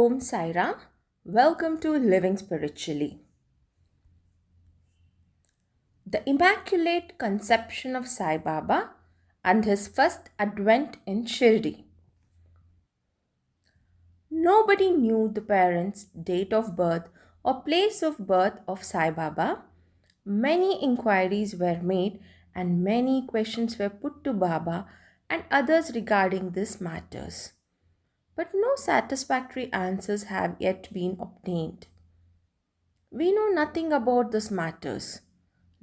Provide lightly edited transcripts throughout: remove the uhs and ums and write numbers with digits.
Om Sai Ram. Welcome to Living Spiritually. The Immaculate Conception of Sai Baba and his first advent in Shirdi. Nobody knew the parents' date of birth or place of birth of Sai Baba. Many inquiries were made and many questions were put to Baba and others regarding these matters. But no satisfactory answers have yet been obtained. We know nothing about these matters.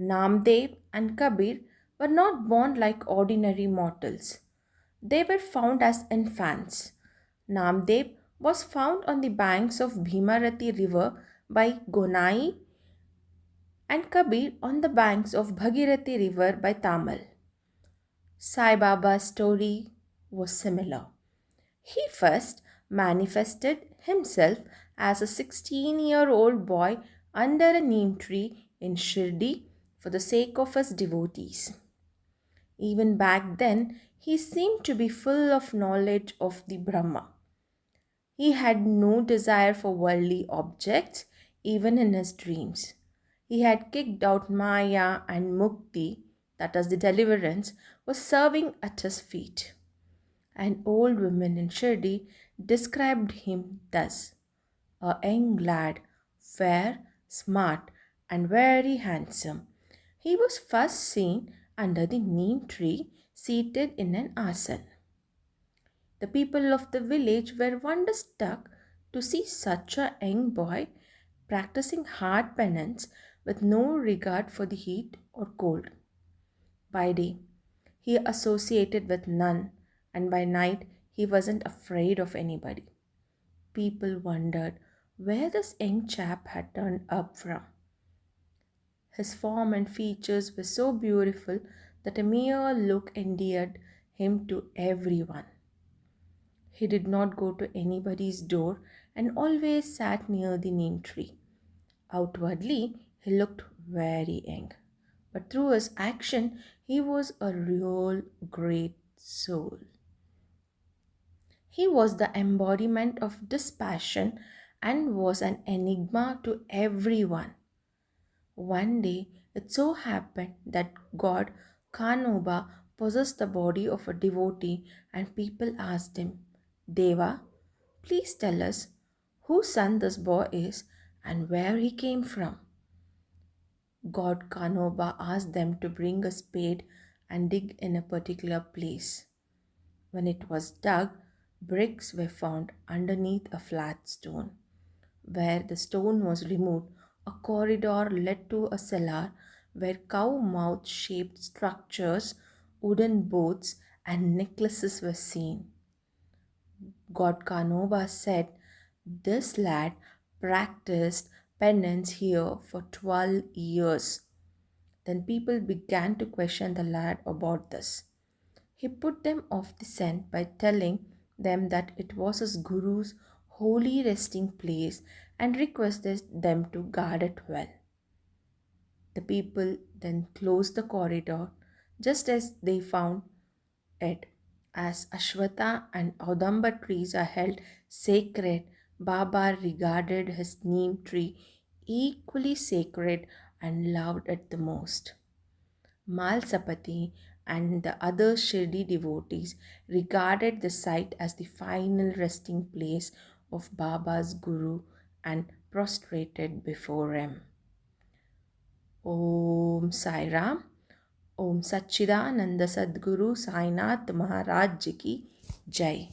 Namdev and Kabir were not born like ordinary mortals. They were found as infants. Namdev was found on the banks of Bhimarathi river by Gonai and Kabir on the banks of Bhagirathi river by Tamal. Sai Baba's story was similar. He first manifested himself as a 16-year-old boy under a neem tree in Shirdi for the sake of his devotees. Even back then, he seemed to be full of knowledge of the Brahma. He had no desire for worldly objects, even in his dreams. He had kicked out Maya and Mukti, that is the deliverance, was serving at his feet. An old woman in Shirdi described him thus: a young lad, fair, smart, and very handsome. He was first seen under the neem tree, seated in an asan. The people of the village were wonder-struck to see such a young boy practicing hard penance with no regard for the heat or cold. By day, he associated with none, and by night, he wasn't afraid of anybody. People wondered where this young chap had turned up from. His form and features were so beautiful that a mere look endeared him to everyone. He did not go to anybody's door and always sat near the neem tree. Outwardly, he looked very young, but through his action, he was a real great soul. He was the embodiment of dispassion and was an enigma to everyone. One day, it so happened that God Kanoba possessed the body of a devotee, and people asked him, Deva, please tell us whose son this boy is and where he came from. God Kanoba asked them to bring a spade and dig in a particular place. When it was dug, bricks were found underneath a flat stone. Where the stone was removed, a corridor led to a cellar where cow mouth shaped structures, wooden boats, and necklaces were seen. God Kanoba said this lad practiced penance here for 12 years. Then people began to question the lad about this. He put them off the scent by telling them that it was his guru's holy resting place and requested them to guard it well. The people then closed the corridor just as they found it. As Ashwatha and Audamba trees are held sacred, Baba regarded his neem tree equally sacred and loved it the most. Malsapati and the other Shirdi devotees regarded the site as the final resting place of Baba's Guru and prostrated before him. Om Sai Ram. Om Satchidananda Sadguru Sainath Maharaj Ji Ki Jai.